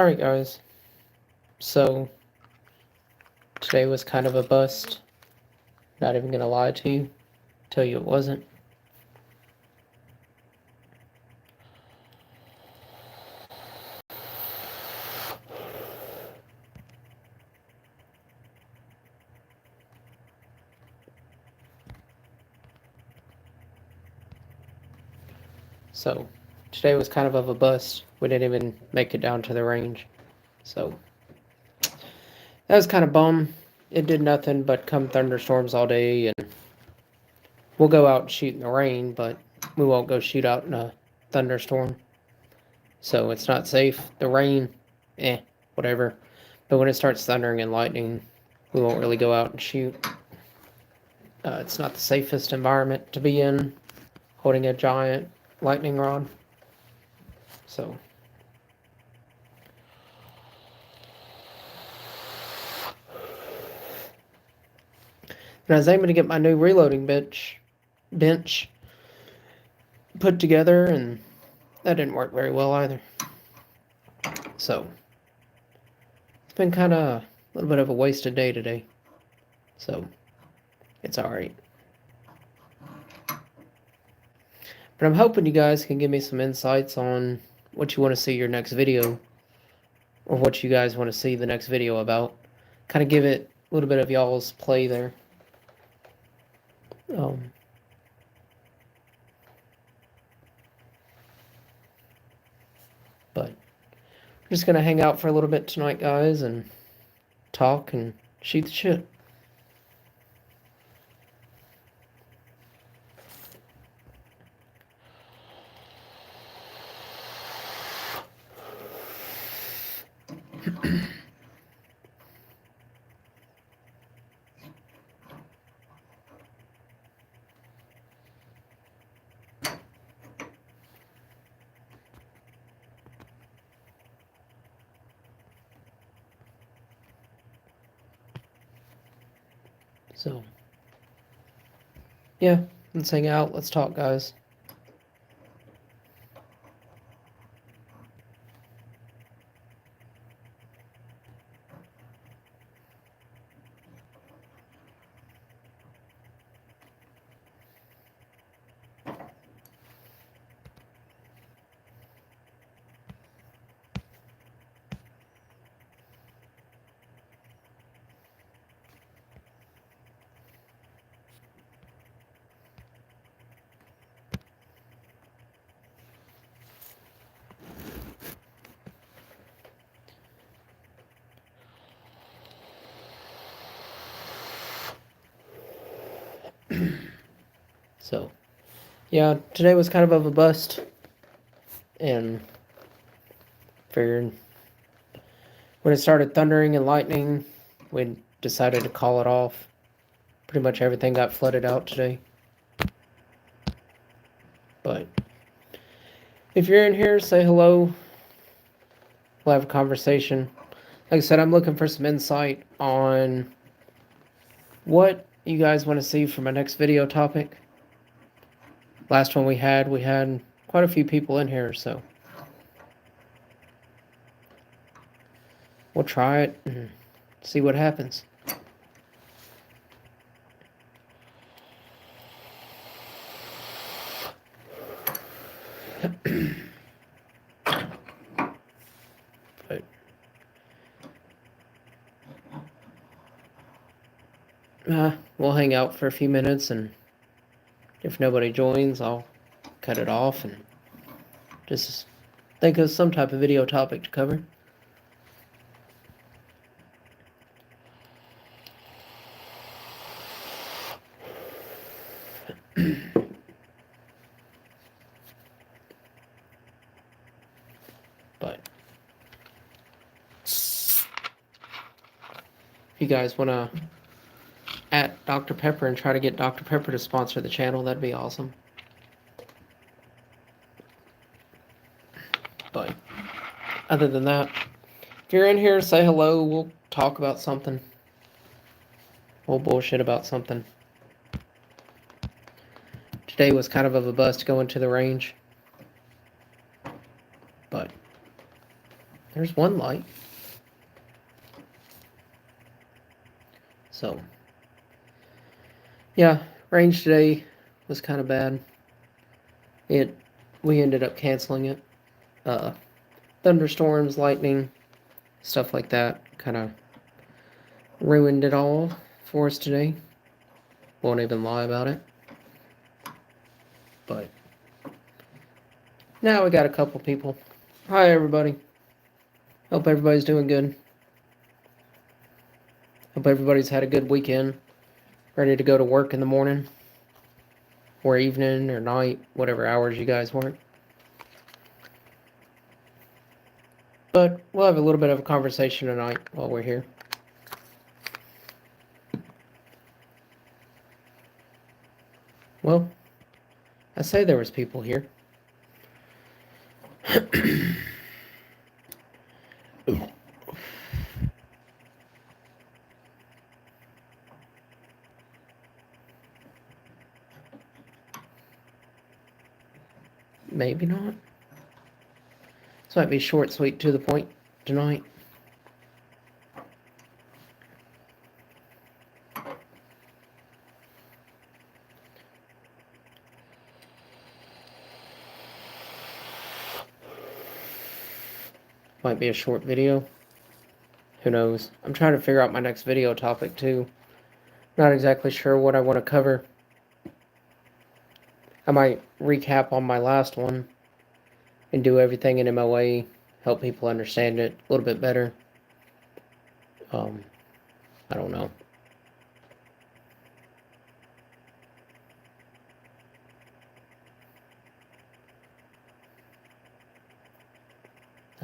Alright guys, so today was kind of a bust. Not even gonna lie to you, tell you it wasn't. So today was kind of a bust. We didn't even make it down to the range. So that was kind of bum. It did nothing but come thunderstorms all day, and we'll go out and shoot in the rain, but we won't go shoot out in a thunderstorm. So it's not safe. The rain, whatever. But when it starts thundering and lightning, we won't really go out and shoot. It's not the safest environment to be in, holding a giant lightning rod. So and I was aiming to get my new reloading bench put together, and that didn't work very well either. So it's been kind of a little bit of a wasted day today. So it's alright. But I'm hoping you guys can give me some insights on what you want to see your next video, or what you guys want to see the next video about. Kind of give it a little bit of y'all's play there. But I'm just gonna hang out for a little bit tonight, guys, and talk and shoot the shit. So, yeah, let's hang out. Let's talk, guys. So, yeah, today was kind of a bust, and figured when it started thundering and lightning, we decided to call it off. Pretty much everything got flooded out today. But if you're in here, say hello. We'll have a conversation. Like I said, I'm looking for some insight on what you guys want to see for my next video topic. Last one we had quite a few people in here, so we'll try it and see what happens. But we'll hang out for a few minutes, and if nobody joins, I'll cut it off and just think of some type of video topic to cover. But if you guys want to at Dr. Pepper and try to get Dr. Pepper to sponsor the channel, that'd be awesome. But other than that, if you're in here, say hello. We'll talk about something. We'll bullshit about something. Today was kind of a bust going to the range, but there's one light. So, yeah, range today was kind of bad. We ended up canceling it. Thunderstorms, lightning, stuff like that kind of ruined it all for us today. Won't even lie about it. But now we got a couple people. Hi, everybody. Hope everybody's doing good. Hope everybody's had a good weekend. Ready to go to work in the morning. Or evening or night, whatever hours you guys work. But we'll have a little bit of a conversation tonight while we're here. Well, I say there was people here. Maybe not. This might be short, sweet, to the point tonight. Might be a short video. Who knows? I'm trying to figure out my next video topic too. Not exactly sure what I want to cover. I might recap on my last one and do everything in MOA, help people understand it a little bit better. I don't know.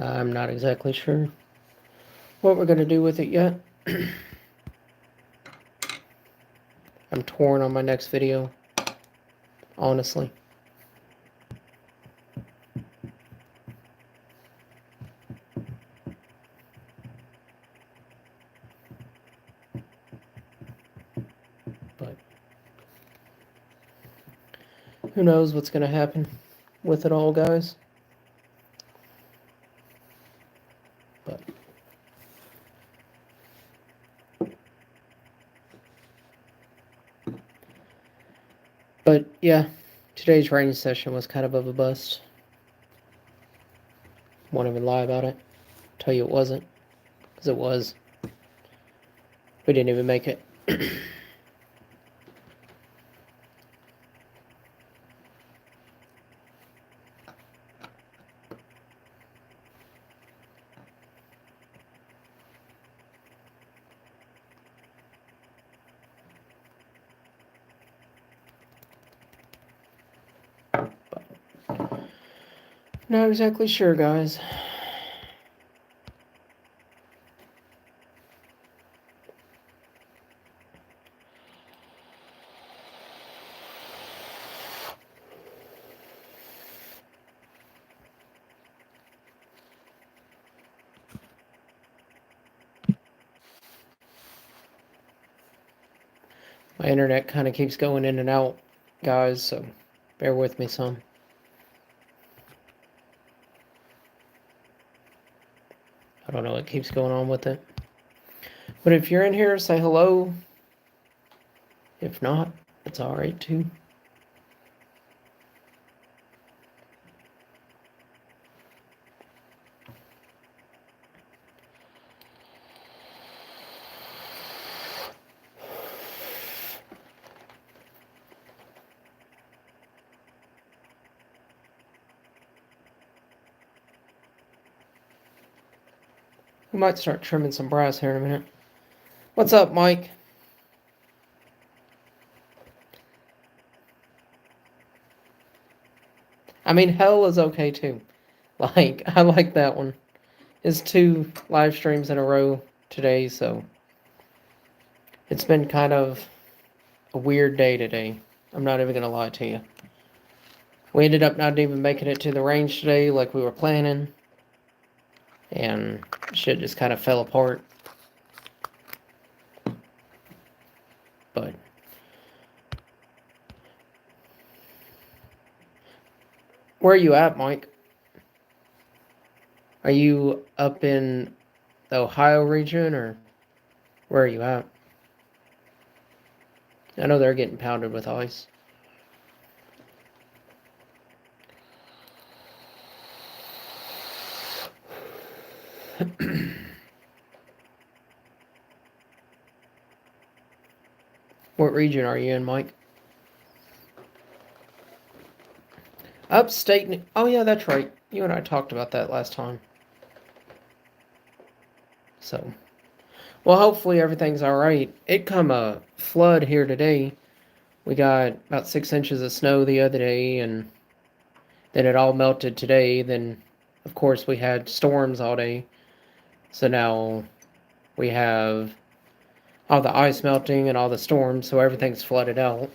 I'm not exactly sure what we're going to do with it yet. I'm torn on my next video, honestly. But who knows what's going to happen with it all, guys. But yeah, today's range session was kind of a bust. Won't even lie about it. Tell you it wasn't, because it was. We didn't even make it. Not exactly sure, guys. My internet kind of keeps going in and out, guys, so bear with me some. I don't know what keeps going on with it. But if you're in here, say hello. If not, it's alright too. We might start trimming some brass here in a minute. What's up, Mike? I mean, hell is okay too. Like, I like that one. It's 2 live streams in a row today, so it's been kind of a weird day today. I'm not even gonna lie to you. We ended up not even making it to the range today like we were planning. And shit just kind of fell apart. But where are you at, Mike? Are you up in the Ohio region, or where are you at? I know they're getting pounded with ice. What region are you in, Mike? Upstate. Oh, yeah, that's right. You and I talked about that last time. So, well, hopefully everything's all right. It come a flood here today. We got about 6 inches of snow the other day, and then it all melted today. Then, of course, we had storms all day. So now we have all the ice melting and all the storms, so everything's flooded out.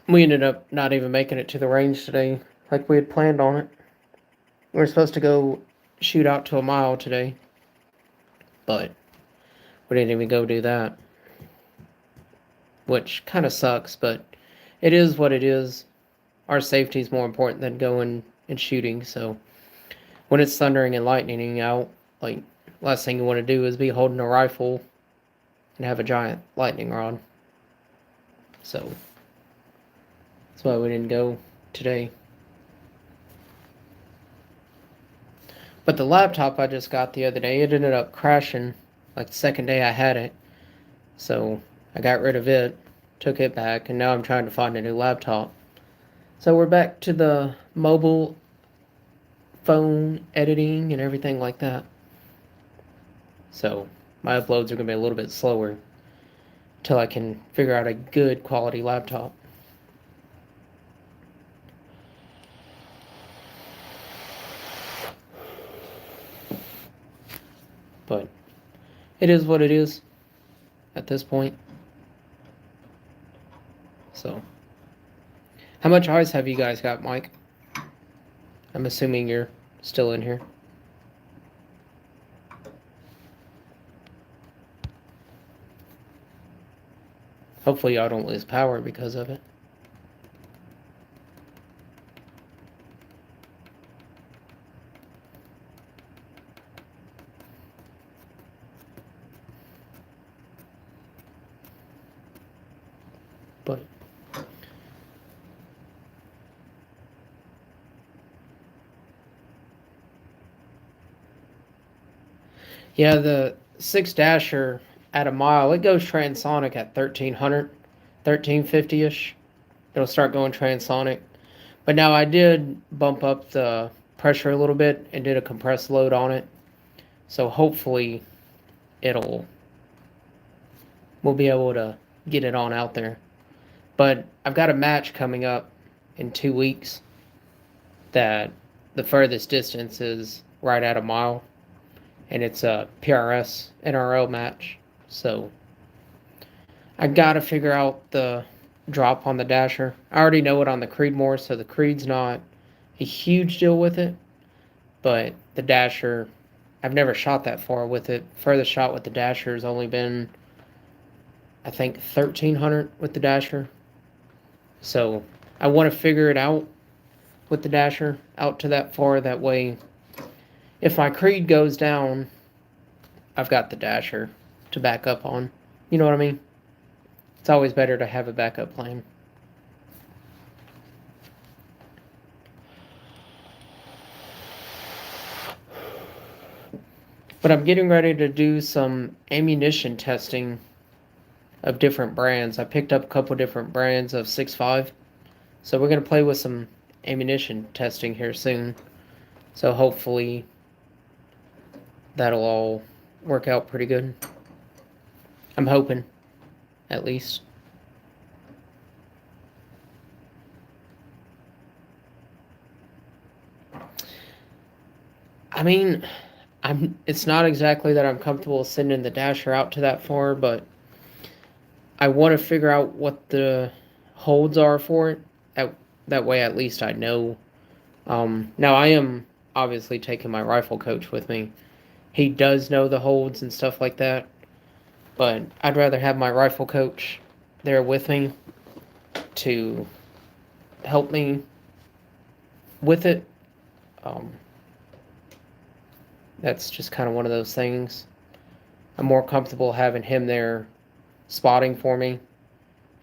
We ended up not even making it to the range today like we had planned on it. We were supposed to go shoot out to a mile today, but we didn't even go do that, which kind of sucks, but it is what it is. Our safety is more important than going and shooting, so when it's thundering and lightning out, like, last thing you want to do is be holding a rifle and have a giant lightning rod. So that's why we didn't go today. But the laptop I just got the other day, it ended up crashing like the second day I had it. So I got rid of it, took it back, and now I'm trying to find a new laptop. So we're back to the mobile phone editing and everything like that. So my uploads are going to be a little bit slower till I can figure out a good quality laptop. But it is what it is at this point. So, how much ice have you guys got, Mike? I'm assuming you're still in here. Hopefully y'all don't lose power because of it. But yeah, the 6-dasher at a mile, it goes transonic at 1300, 1350-ish. It'll start going transonic. But now I did bump up the pressure a little bit and did a compressed load on it. So hopefully we'll be able to get it on out there. But I've got a match coming up in 2 weeks that the furthest distance is right at a mile. And it's a PRS NRL match. So I gotta figure out the drop on the dasher. I already know it on the Creedmoor, so the Creed's not a huge deal with it. But the dasher, I've never shot that far with it. Furthest shot with the dasher has only been, I think, 1300 with the dasher. So I want to figure it out with the dasher out to that far. That way, if my Creed goes down, I've got the dasher to back up on. You know what I mean? It's always better to have a backup plan. But I'm getting ready to do some ammunition testing of different brands. I picked up a couple different brands of 6.5. So we're going to play with some ammunition testing here soon. So hopefully that'll all work out pretty good. I'm hoping, at least. I mean, it's not exactly that I'm comfortable sending the dasher out to that far, but I want to figure out what the holds are for it. That way, at least I know. Now, I am obviously taking my rifle coach with me. He does know the holds and stuff like that, but I'd rather have my rifle coach there with me to help me with it. Um, that's just kind of one of those things. I'm more comfortable having him there spotting for me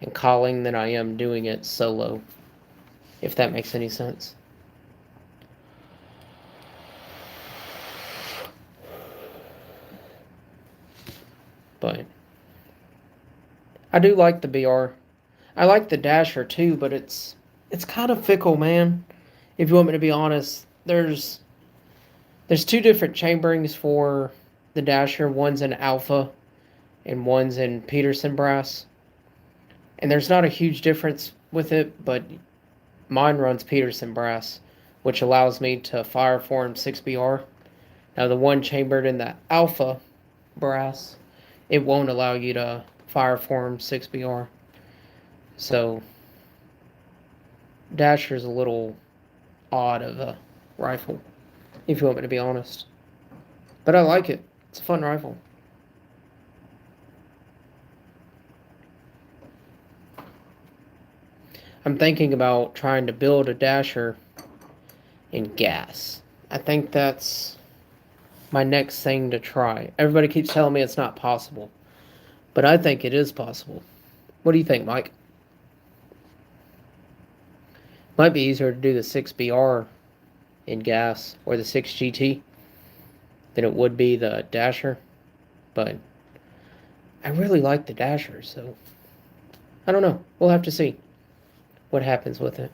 and calling than I am doing it solo, if that makes any sense. But I do like the BR. I like the Dasher too, but it's kind of fickle, man. If you want me to be honest, there's two different chamberings for the Dasher. One's in alpha and one's in Peterson brass. And there's not a huge difference with it, but mine runs Peterson brass, which allows me to fire form 6BR. Now the one chambered in the alpha brass, it won't allow you to fire form 6BR. So Dasher's a little odd of a rifle, if you want me to be honest. But I like it. It's a fun rifle. I'm thinking about trying to build a Dasher in gas. I think that's my next thing to try. Everybody keeps telling me it's not possible, but I think it is possible. What do you think, Mike? Might be easier to do the 6BR in gas or the 6GT than it would be the Dasher, but I really like the Dasher, so I don't know. We'll have to see what happens with it.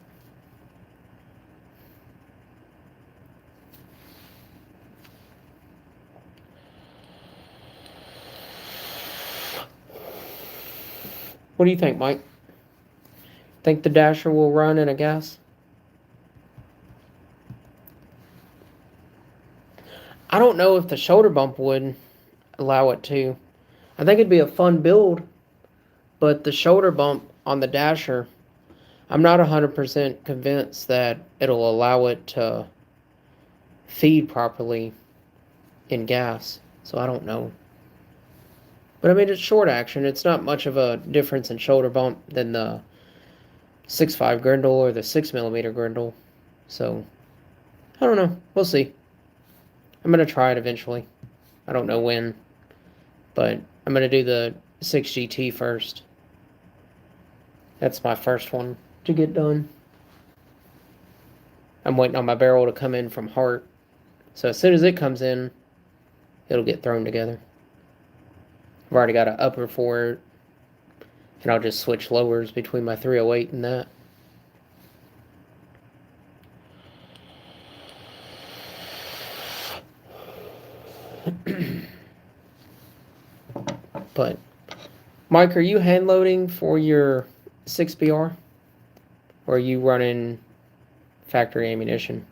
What do you think, Mike? Think the Dasher will run in a gas? I don't know if the shoulder bump would allow it to. I think it'd be a fun build, but the shoulder bump on the Dasher, I'm not 100% convinced that it'll allow it to feed properly in gas, so I don't know. But I mean, it's short action. It's not much of a difference in shoulder bump than the 6.5 Grendel or the 6mm Grendel. So, I don't know. We'll see. I'm going to try it eventually. I don't know when. But I'm going to do the 6GT first. That's my first one to get done. I'm waiting on my barrel to come in from Hart. So as soon as it comes in, it'll get thrown together. I've already got an upper for it. And I'll just switch lowers between my 308 and that. But, Mike, are you hand loading for your 6BR? Or are you running factory ammunition?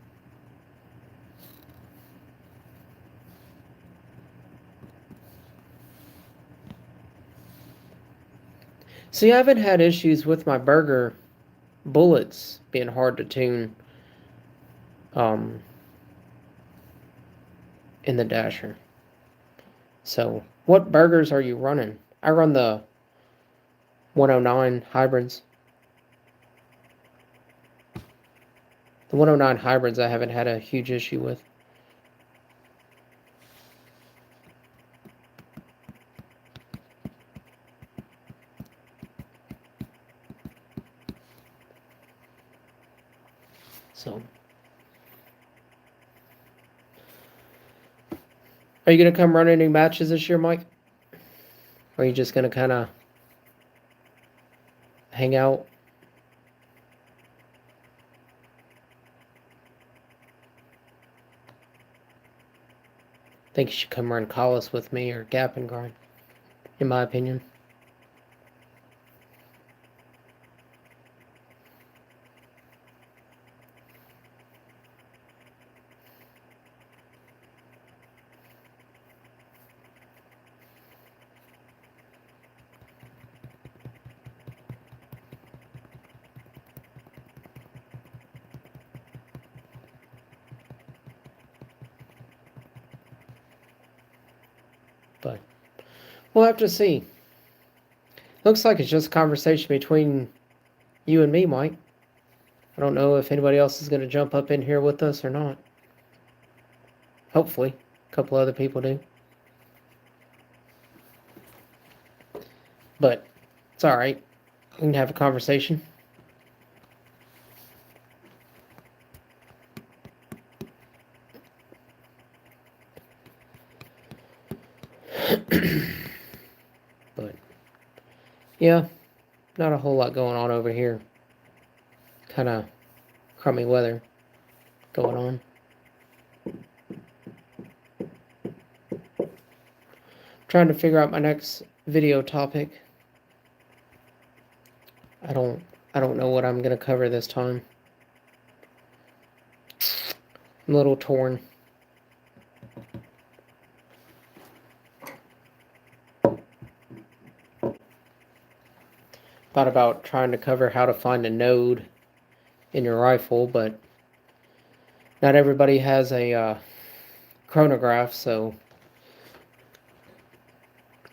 See, I haven't had issues with my Berger bullets being hard to tune in the Dasher. So, what Bergers are you running? I run the 109 hybrids. The 109 hybrids I haven't had a huge issue with. So, are you going to come run any matches this year, Mike? Or are you just going to kind of hang out? I think you should come run Collis with me or Gap and Grind, in my opinion. But we'll have to see. Looks like it's just a conversation between you and me, Mike. I don't know if anybody else is going to jump up in here with us or not. Hopefully, a couple other people do. But it's alright. We can have a conversation. But yeah, not a whole lot going on over here. Kind of crummy weather going on. Trying to figure out my next video topic. I don't know what I'm gonna cover this time. I'm a little torn. Thought about trying to cover how to find a node in your rifle, but not everybody has a chronograph, so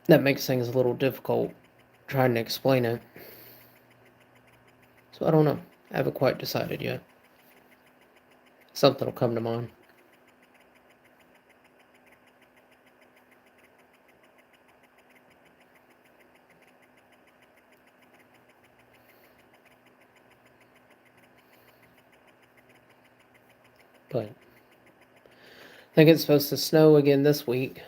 that makes things a little difficult trying to explain it. So I don't know. I haven't quite decided yet. Something will come to mind. But I think it's supposed to snow again this week,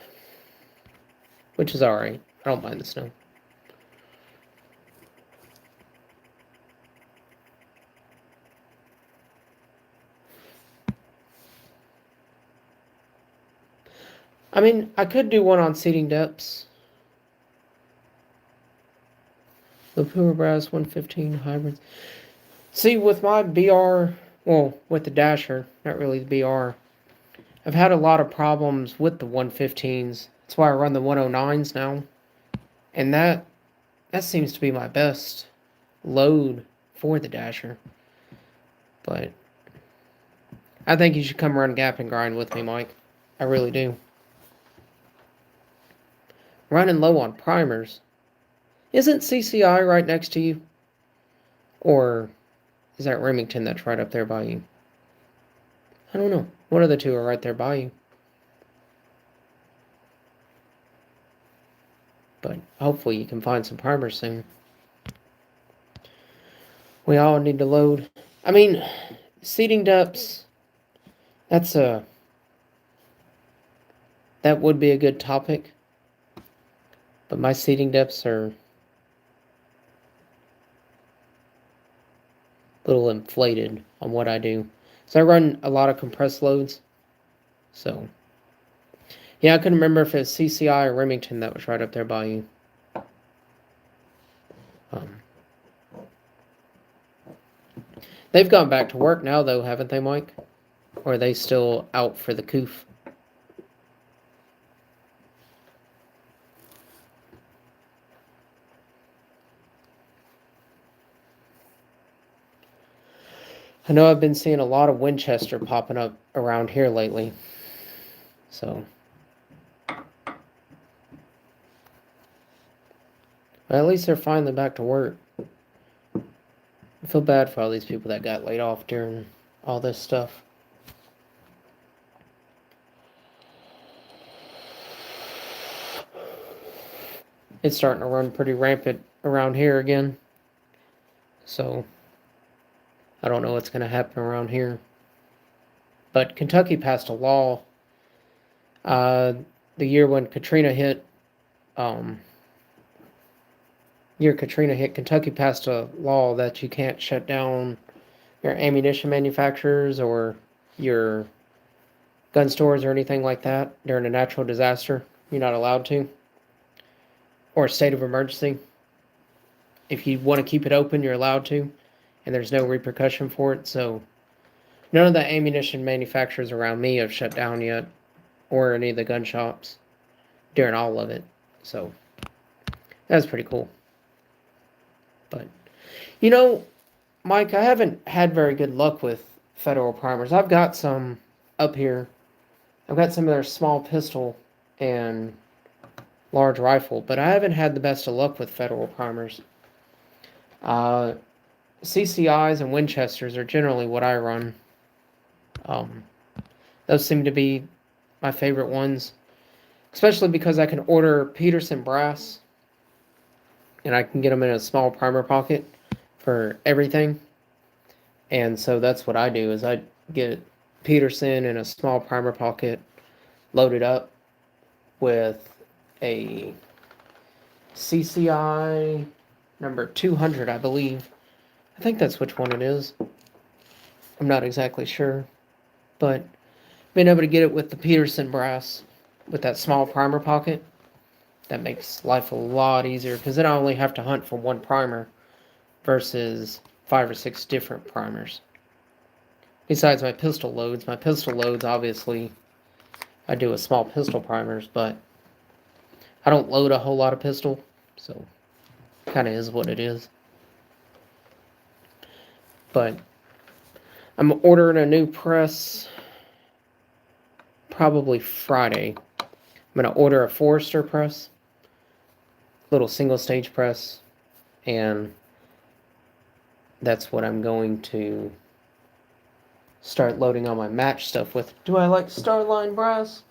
which is alright. I don't mind the snow. I mean, I could do one on seating depths. The Puma Brass 115 hybrids. See, with my BR, well, with the Dasher, not really the BR, I've had a lot of problems with the 115s. That's why I run the 109s now. And that seems to be my best load for the Dasher. But I think you should come run Gap and Grind with me, Mike. I really do. Running low on primers. Isn't CCI right next to you? Or is that Remington that's right up there by you? I don't know. One of the two are right there by you. But hopefully you can find some primers soon. We all need to load. I mean, seating depths, that would be a good topic. But my seating depths are a little inflated on what I do. So I run a lot of compressed loads. So, yeah, I couldn't remember if it's CCI or Remington that was right up there by you. They've gone back to work now, though, haven't they, Mike? Or are they still out for the coof? I know I've been seeing a lot of Winchester popping up around here lately. So, well, at least they're finally back to work. I feel bad for all these people that got laid off during all this stuff. It's starting to run pretty rampant around here again. So, I don't know what's going to happen around here. But Kentucky passed a law the year when Katrina hit. Kentucky passed a law that you can't shut down your ammunition manufacturers or your gun stores or anything like that during a natural disaster. You're not allowed to. Or a state of emergency. If you want to keep it open, you're allowed to. And there's no repercussion for it. So none of the ammunition manufacturers around me have shut down yet. Or any of the gun shops during all of it. So that's pretty cool. But, you know, Mike, I haven't had very good luck with Federal primers. I've got some up here. I've got some of their small pistol and large rifle, but I haven't had the best of luck with Federal primers. CCIs and Winchesters are generally what I run. Those seem to be my favorite ones, especially because I can order Peterson brass and I can get them in a small primer pocket for everything. And so that's what I do is I get Peterson in a small primer pocket loaded up with a CCI number 200, I believe. I think that's which one it is. I'm not exactly sure, but being able to get it with the Peterson brass with that small primer pocket, that makes life a lot easier because then I only have to hunt for one primer versus 5 or 6 different primers. Besides my pistol loads, obviously I do a small pistol primers, but I don't load a whole lot of pistol, so kind of is what it is. But I'm ordering a new press probably Friday. I'm going to order a Forester press, little single stage press, and that's what I'm going to start loading all my match stuff with. Do I like Starline brass?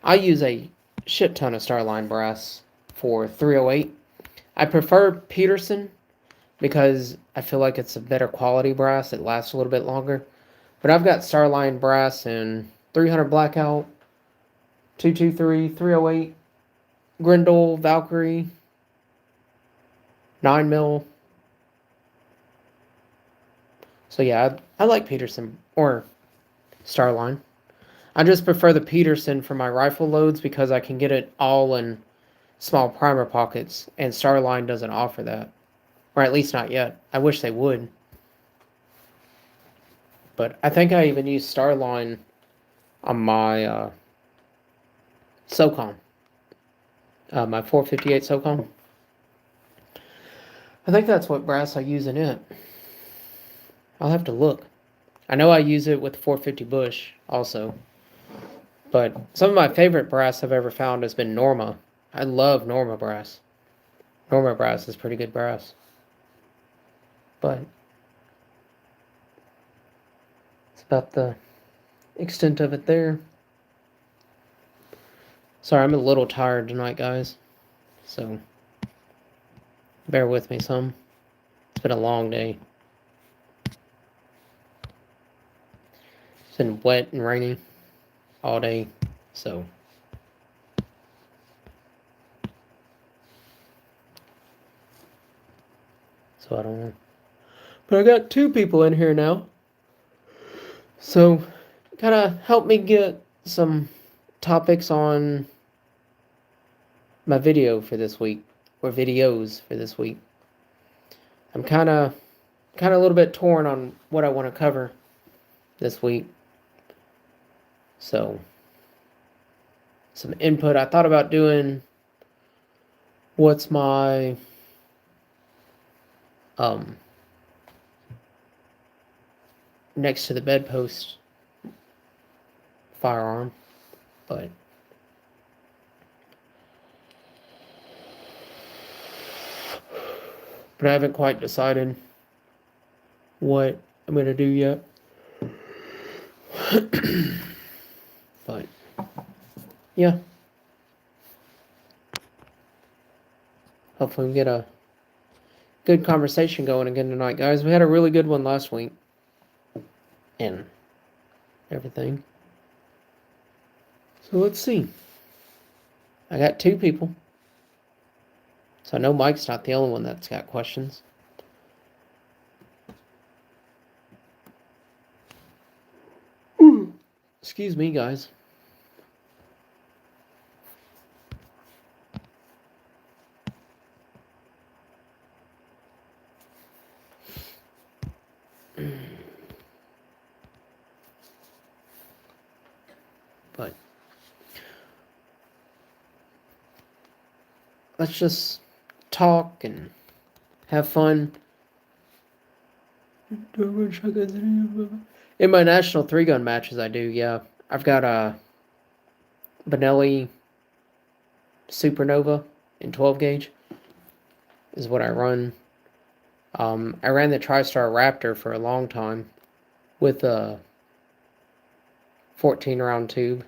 I use a shit ton of Starline brass for 308. I prefer Peterson because I feel like it's a better quality brass. It lasts a little bit longer. But I've got Starline brass in 300 Blackout, 223, 308, Grendel, Valkyrie, 9mm. So yeah, I like Peterson or Starline. I just prefer the Peterson for my rifle loads because I can get it all in small primer pockets, and Starline doesn't offer that. Or at least not yet. I wish they would. But I think I even use Starline on my SOCOM. My 458 SOCOM. I think that's what brass I use in it. I'll have to look. I know I use it with the 450 Bush also. But some of my favorite brass I've ever found has been Norma. I love Norma brass. Norma brass is pretty good brass. But it's about the extent of it there. Sorry, I'm a little tired tonight, guys. So bear with me some. It's been a long day. It's been wet and rainy all day, so. So I don't know. But I got 2 people in here now. So kind of help me get some topics on my video for this week, or videos for this week. I'm kind of a little bit torn on what I want to cover this week. So some input. I thought about doing what's my next to the bedpost firearm, but I haven't quite decided what I'm going to do yet. But yeah, hopefully we get a good conversation going again tonight, guys. We had a really good one last week and everything. So let's see. I got 2 people. So I know Mike's not the only one that's got questions. Excuse me, guys. But let's just talk and have fun. In my national 3-gun matches, I do, yeah. I've got a Benelli Supernova in 12 gauge is what I run. I ran the TriStar Raptor for a long time with a 14 round tube.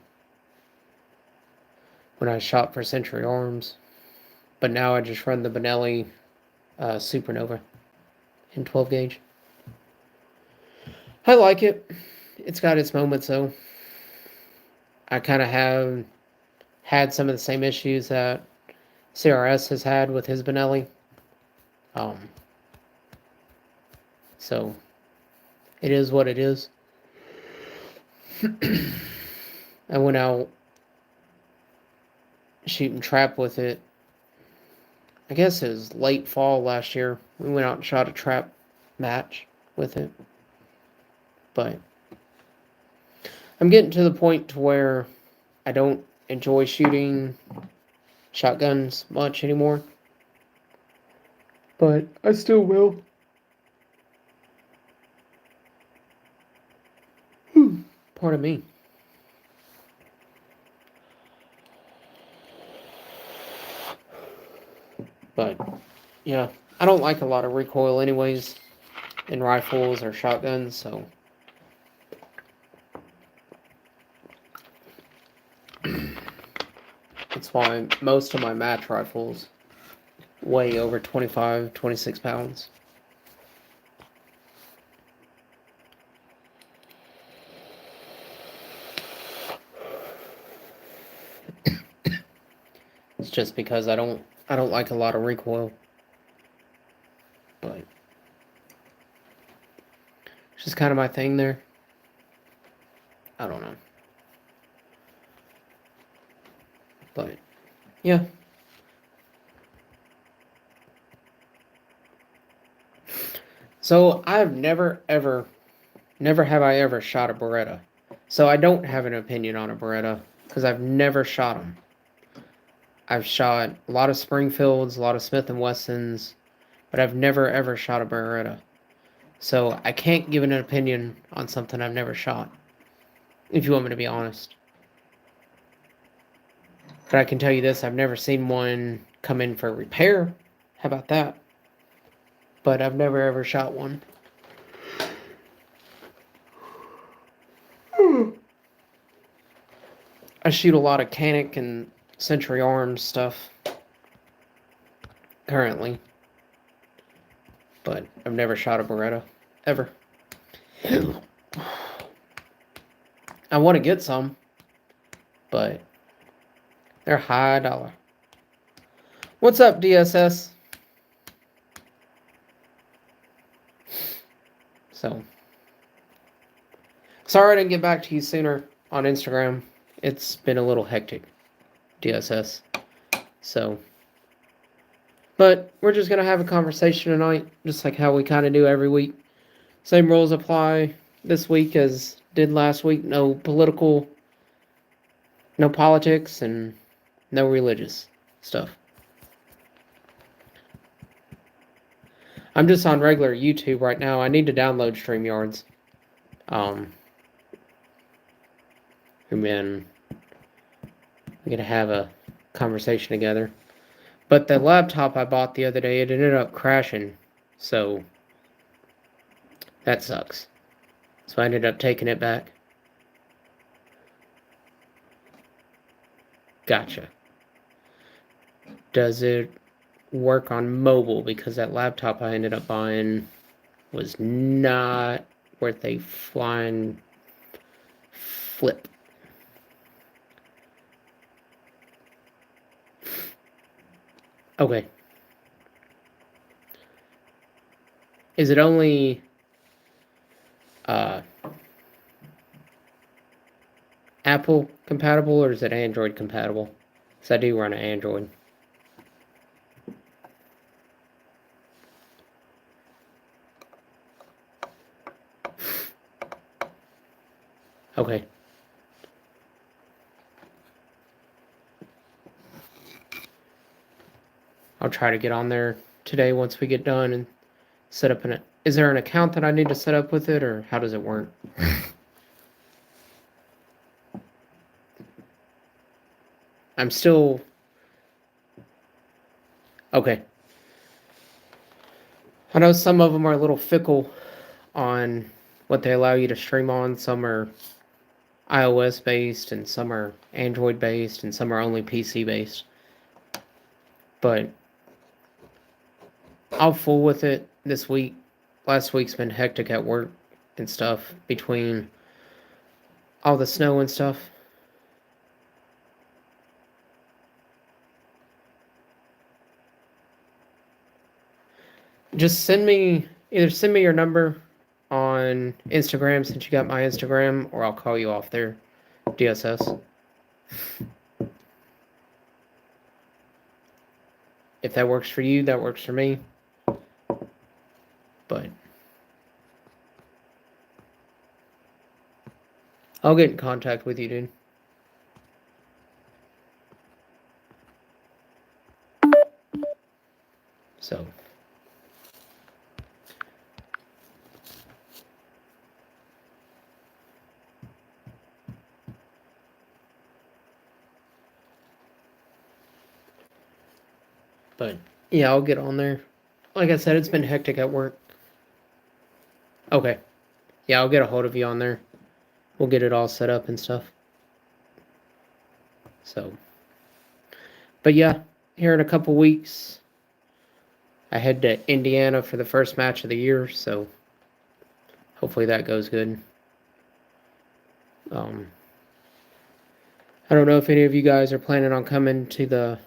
when I shot for Century Arms. But now I just run the Benelli Supernova in 12 gauge. I like it. It's got its moments though. I kind of have had some of the same issues that CRS has had with his Benelli. So it is what it is. I went out shooting trap with it. I guess it was late fall last year. We went out and shot a trap match with it. But I'm getting to the point to where I don't enjoy shooting shotguns much anymore. But I still will. Pardon me. But yeah, I don't like a lot of recoil anyways in rifles or shotguns, so that's why most of my match rifles weigh over 25, 26 pounds. It's just because I don't like a lot of recoil. But it's just kind of my thing there. I don't know. But yeah. So I've never have I ever shot a Beretta. So I don't have an opinion on a Beretta because I've never shot them. I've shot a lot of Springfields, a lot of Smith & Wessons, but I've never ever shot a Beretta. So I can't give an opinion on something I've never shot, if you want me to be honest. But I can tell you this, I've never seen one come in for repair. How about that? But I've never ever shot one. I shoot a lot of Canik and Century Arms stuff currently. But I've never shot a Beretta. Ever. I want to get some. But they're high dollar. What's up, DSS? So, sorry I didn't get back to you sooner on Instagram. It's been a little hectic, DSS. So, but we're just going to have a conversation tonight, just like how we kind of do every week. Same rules apply this week as did last week. No political, no politics, and no religious stuff. I'm just on regular YouTube right now. I need to download StreamYards. And then we're going to have a conversation together. But the laptop I bought the other day, it ended up crashing. So that sucks. So I ended up taking it back. Gotcha. Does it work on mobile? Because that laptop I ended up buying was not worth a flying flip. Okay. Is it only Apple compatible or is it Android compatible? Because I do run an Android. Okay. I'll try to get on there today once we get done and set up an... Is there an account that I need to set up with it, or how does it work? I'm still... Okay. I know some of them are a little fickle on what they allow you to stream on. Some are iOS based, and some are Android based, and some are only PC based. But I'll fool with it this week. Last week's been hectic at work and stuff between all the snow and stuff. Just send me your number on Instagram since you got my Instagram, or I'll call you off there. DSS. If that works for you, that works for me. But I'll get in contact with you, dude. So. But yeah, I'll get on there. Like I said, it's been hectic at work. Okay. Yeah, I'll get a hold of you on there. We'll get it all set up and stuff. So. But yeah, here in a couple weeks, I head to Indiana for the first match of the year, so hopefully that goes good. I don't know if any of you guys are planning on coming to the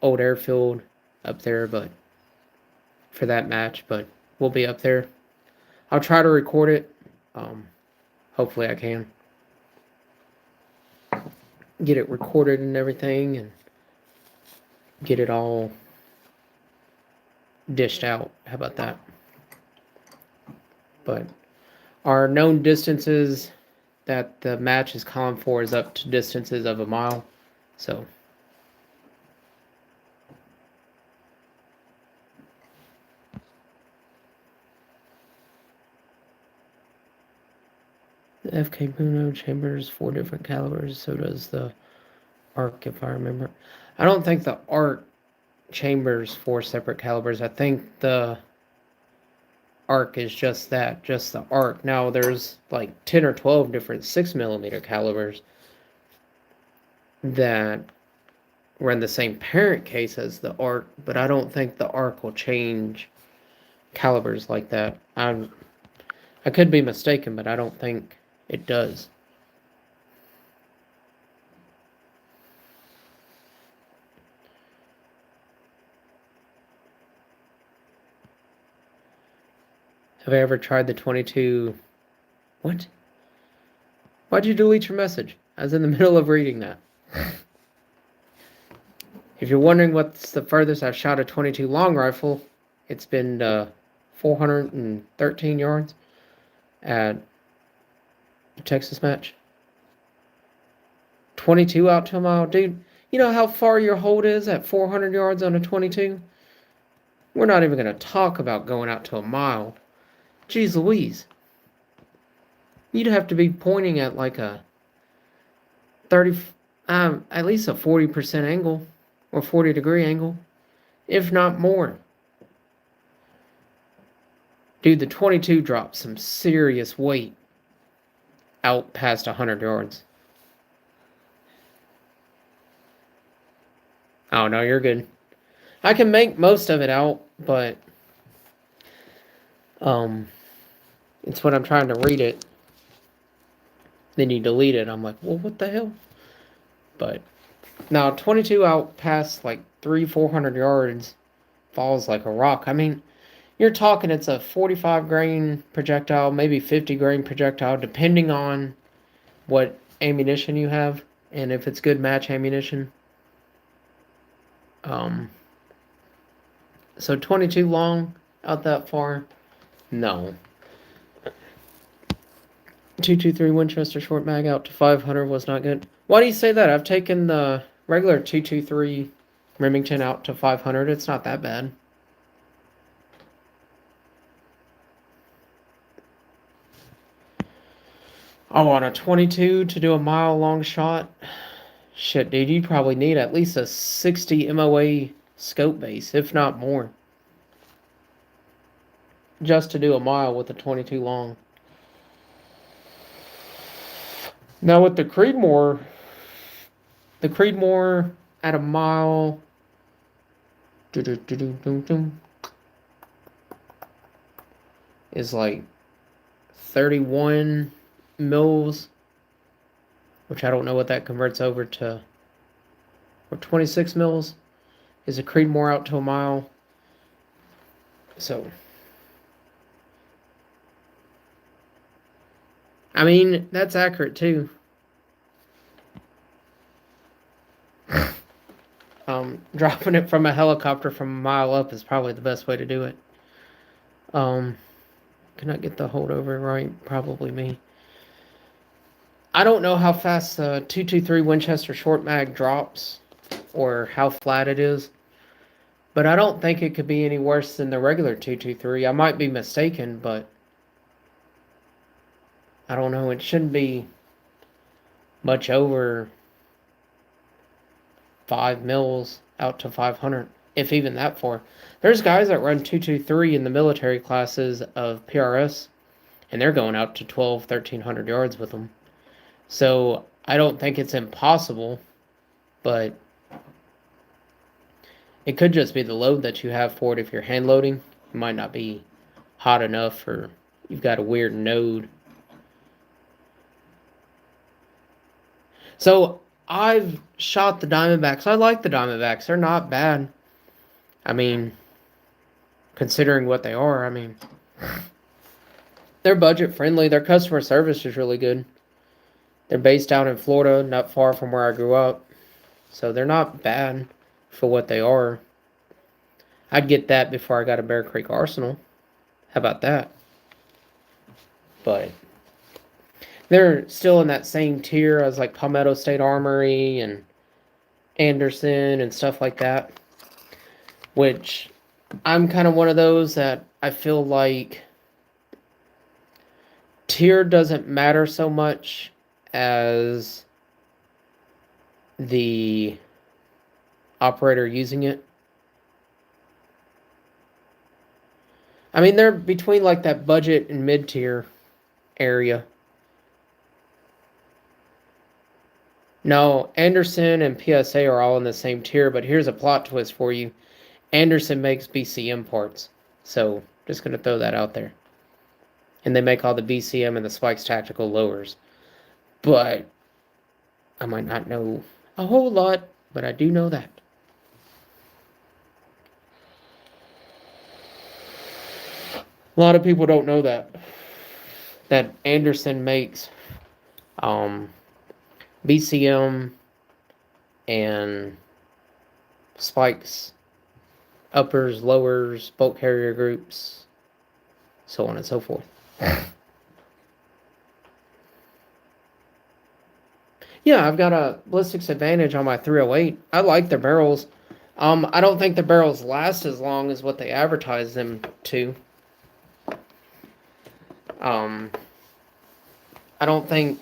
old airfield up there, but for that match, but we'll be up there. I'll try to record it. Hopefully I can get it recorded and everything and get it all dished out. How about that? But our known distances that the match is calling for is up to distances of 1 mile. So the FK Bruno chambers 4 different calibers, so does the ARC, if I remember. I don't think the ARC chambers 4 separate calibers. I think the ARC is just that, just the ARC. Now there's like 10 or 12 different 6mm calibers that run the same parent case as the ARC, but I don't think the ARC will change calibers like that. I could be mistaken, but I don't think it does. Have I ever tried the 22? What? Why'd you delete your message? I was in the middle of reading that. If you're wondering what's the furthest I've shot a 22 long rifle, it's been 413 yards at the Texas match. 22 out to a mile. Dude, you know how far your hold is at 400 yards on a 22? We're not even going to talk about going out to a mile. Jeez Louise. You'd have to be pointing at like a 30, at least a 40% angle or 40-degree angle, if not more. Dude, the 22 drops some serious weight out past 100 yards. Oh, no, you're good. I can make most of it out, but it's when I'm trying to read it, then you delete it. I'm like, well, what the hell? But now 22 out past like 300-400 yards falls like a rock. I mean, you're talking it's a 45 grain projectile, maybe 50 grain projectile, depending on what ammunition you have and if it's good match ammunition. So 22 long out that far? No. 223 Winchester short mag out to 500 was not good. Why do you say that? I've taken the regular 223 Remington out to 500. It's not that bad. Oh, on a 22 to do a mile long shot? Shit, dude, you'd probably need at least a 60 MOA scope base, if not more, just to do a mile with a 22 long. Now with the Creedmoor at a mile is like 31 mils, which I don't know what that converts over to, or 26 mils is a Creedmoor out to a mile. So, I mean, that's accurate too. Dropping it from a helicopter from a mile up is probably the best way to do it. Can I get the holdover right? Probably me. I don't know how fast the 223 Winchester short mag drops or how flat it is, but I don't think it could be any worse than the regular 223. I might be mistaken, but I don't know. It shouldn't be much over 5 mils out to 500, if even that far. There's guys that run 223 in the military classes of PRS, and they're going out to 1,300 yards with them. So I don't think it's impossible, but it could just be the load that you have for it. If you're hand loading, it might not be hot enough, or you've got a weird node. So I've shot the Diamondbacks. I like the Diamondbacks. They're not bad. I mean, considering what they are, I mean, they're budget friendly. Their customer service is really good. They're based down in Florida, not far from where I grew up. So they're not bad for what they are. I'd get that before I got a Bear Creek Arsenal. How about that? But they're still in that same tier as like Palmetto State Armory and Anderson and stuff like that. Which I'm kind of one of those that I feel like tier doesn't matter so much as the operator using it. I mean, they're between like that budget and mid-tier area. No, Anderson and PSA are all in the same tier, but here's a plot twist for you. Anderson makes BCM parts, so just going to throw that out there. And they make all the BCM and the Spikes tactical lowers. But I might not know a whole lot, but I do know that. A lot of people don't know that Anderson makes BCM and Spikes, uppers, lowers, bolt carrier groups, so on and so forth. Yeah, I've got a ballistics advantage on my 308. I like their barrels. I don't think the barrels last as long as what they advertise them to. I don't think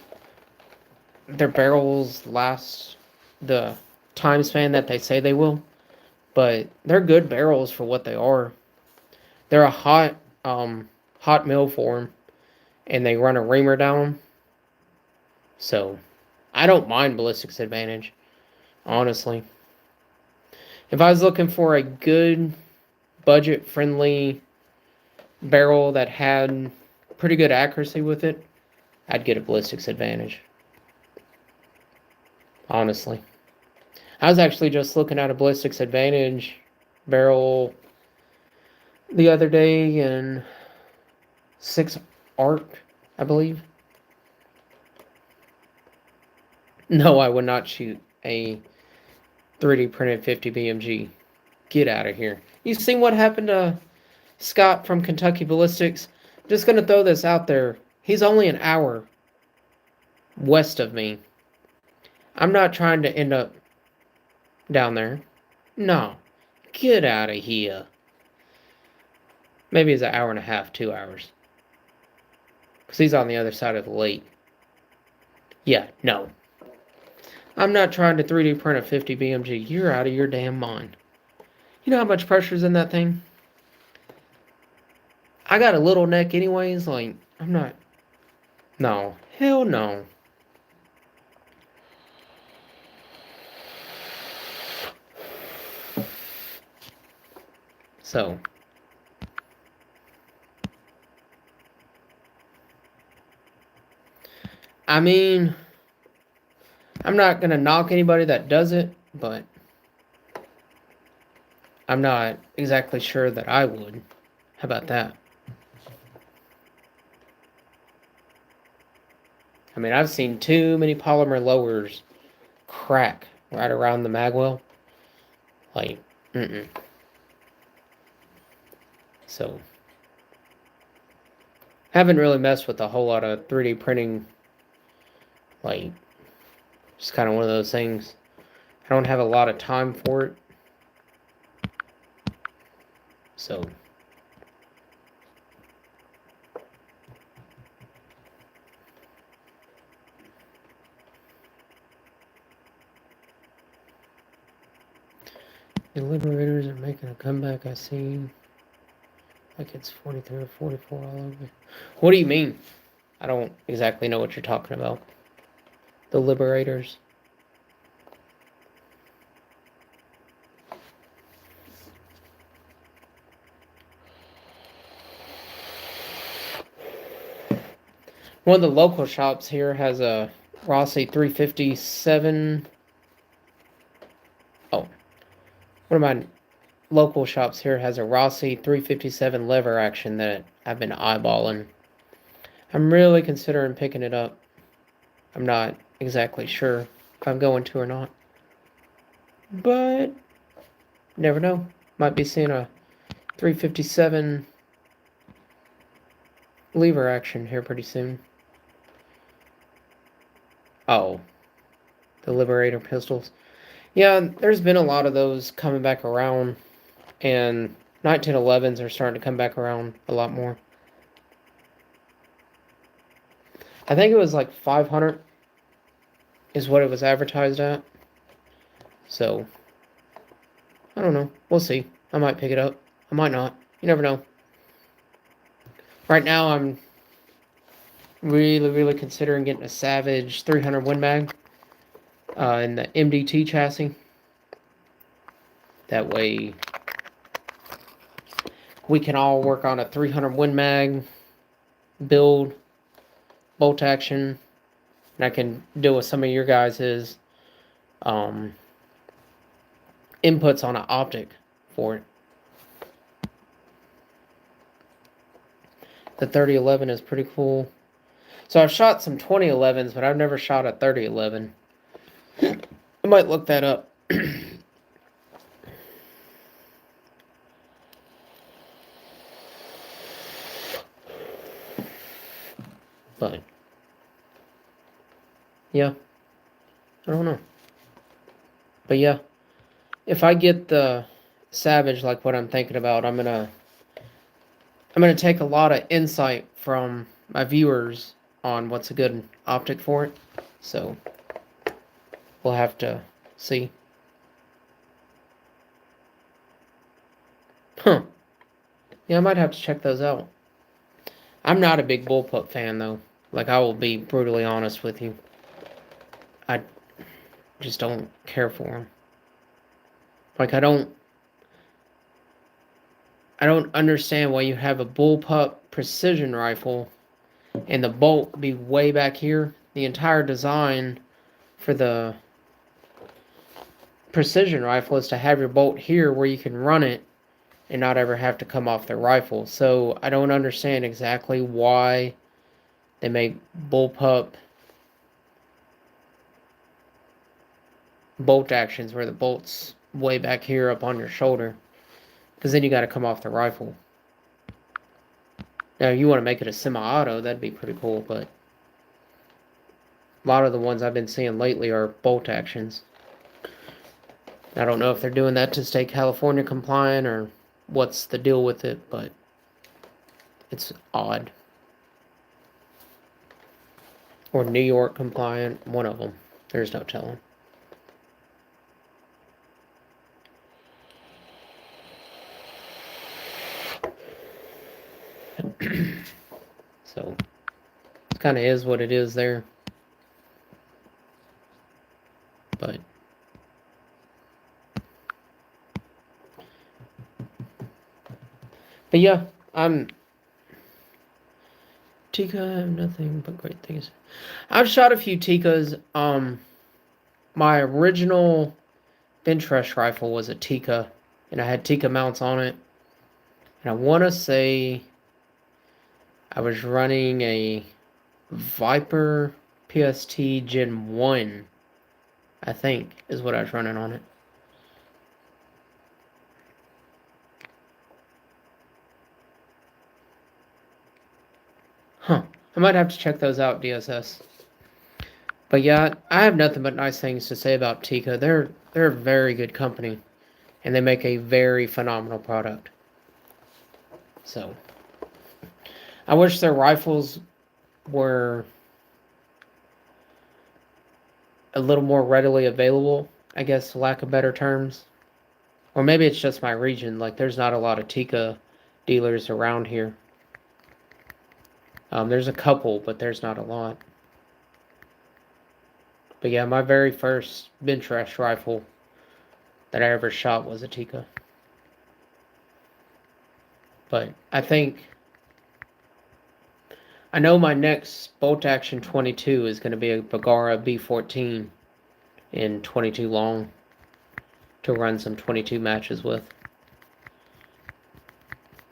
their barrels last the time span that they say they will, but they're good barrels for what they are. They're a hot mill for them, and they run a reamer down them. So I don't mind ballistics advantage, honestly. If I was looking for a good budget-friendly barrel that had pretty good accuracy with it, I'd get a ballistics advantage. Honestly. I was actually just looking at a ballistics advantage barrel the other day in 6 ARC, I believe. No, I would not shoot a 3D printed 50 BMG. Get out of here. You've seen what happened to Scott from Kentucky Ballistics? Just going to throw this out there. He's only an hour west of me. I'm not trying to end up down there. No. Get out of here. Maybe it's an hour and a half, 2 hours. Because he's on the other side of the lake. Yeah, no. I'm not trying to 3D print a 50 BMG. You're out of your damn mind. You know how much pressure's in that thing? I got a little neck anyways. Like, I'm not... No. Hell no. So, I mean, I'm not going to knock anybody that does it, but I'm not exactly sure that I would. How about that? I mean, I've seen too many polymer lowers crack right around the magwell. Like, So, haven't really messed with a whole lot of 3D printing. Like, just kind of one of those things. I don't have a lot of time for it. So, the Liberators are making a comeback, I see. Like it's 43 or 44 all over. What do you mean? I don't exactly know what you're talking about. The Liberators. One of the local shops here has a Rossi 357. Oh. One of my local shops here has a Rossi 357 lever action that I've been eyeballing. I'm really considering picking it up. I'm not exactly sure if I'm going to or not. But never know. Might be seeing a 357 lever action here pretty soon. Oh, the Liberator pistols. Yeah, there's been a lot of those coming back around, and 1911s are starting to come back around a lot more. I think it was like 500 is what it was advertised at. So, I don't know. We'll see. I might pick it up. I might not. You never know. Right now, I'm really considering getting a Savage 300 Win Mag in the MDT chassis. That way, we can all work on a 300 Win Mag build, bolt action, and I can deal with some of your guys' inputs on an optic for it. The 3011 is pretty cool. So I've shot some 2011s, but I've never shot a 3011. I might look that up. But yeah, I don't know. But yeah, if I get the Savage like what I'm thinking about, I'm gonna take a lot of insight from my viewers on what's a good optic for it. So we'll have to see. Huh. Yeah, I might have to check those out. I'm not a big bullpup fan though. Like, I will be brutally honest with you. I just don't care for them. Like, I don't understand why you have a bullpup precision rifle and the bolt be way back here. The entire design for the precision rifle is to have your bolt here where you can run it and not ever have to come off the rifle. So I don't understand exactly why they make bullpup bolt actions where the bolt's way back here up on your shoulder, because then you got to come off the rifle. Now, if you want to make it a semi-auto, that'd be pretty cool, but a lot of the ones I've been seeing lately are bolt actions. I don't know if they're doing that to stay California compliant or what's the deal with it, but it's odd. Or New York compliant, one of them. There's no telling. So, it kind of is what it is there. But yeah, Tikka, I have nothing but great things. I've shot a few Tikkas. My original bench rush rifle was a Tikka, and I had Tikka mounts on it. And I want to say I was running a Viper PST Gen 1, I think, is what I was running on it. Huh. I might have to check those out, DSS. But yeah, I have nothing but nice things to say about Tikka. They're a very good company, and they make a very phenomenal product. So, I wish their rifles were a little more readily available, I guess, for lack of better terms. Or maybe it's just my region. Like, there's not a lot of Tikka dealers around here. There's a couple, but there's not a lot. But yeah, my very first bench rush rifle that I ever shot was a Tikka. But I know my next bolt action 22 is going to be a Bergara B14 in 22 long to run some 22 matches with.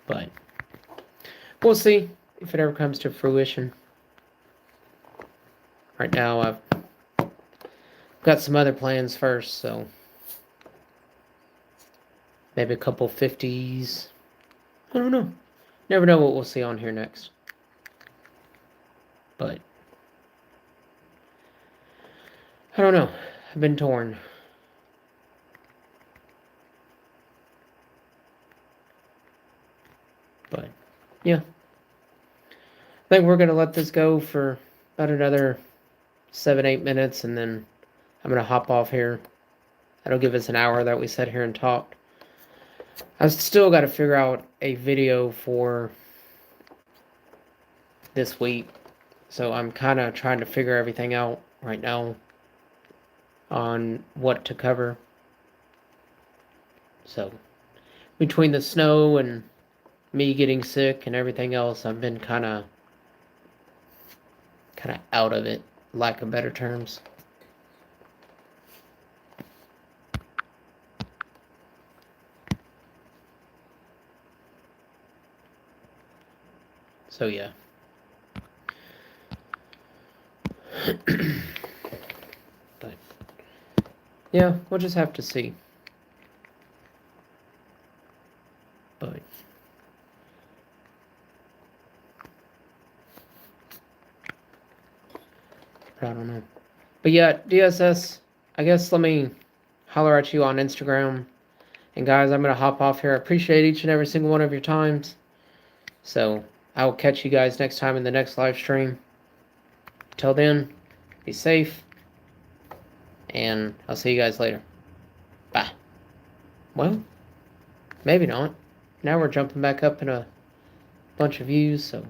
But we'll see if it ever comes to fruition. Right now, I've got some other plans first, so maybe a couple 50s. I don't know. Never know what we'll see on here next. But I don't know. I've been torn. But yeah. I think we're going to let this go for about another 7-8 minutes, and then I'm going to hop off here. That'll give us an hour that we sat here and talked. I've still got to figure out a video for this week. So I'm kind of trying to figure everything out right now on what to cover. So between the snow and me getting sick and everything else, I've been kind of out of it, lack of better terms. So yeah. But yeah, we'll just have to see. But I don't know. But yeah, DSS, I guess let me holler at you on Instagram. And guys, I'm going to hop off here. I appreciate each and every single one of your times. So I will catch you guys next time in the next live stream. Till then, be safe. And I'll see you guys later. Bye. Well, maybe not. Now we're jumping back up in a bunch of views, so.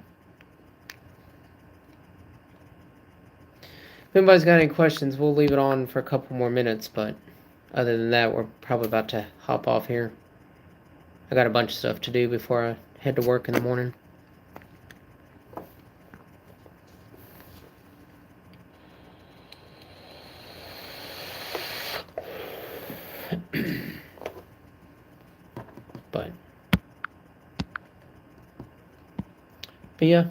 If anybody's got any questions, we'll leave it on for a couple more minutes, but other than that, we're probably about to hop off here. I got a bunch of stuff to do before I head to work in the morning. But yeah.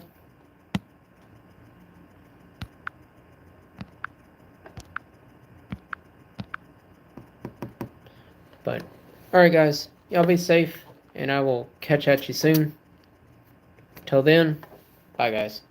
But alright guys, y'all be safe, and I will catch at you soon. Till then, bye guys.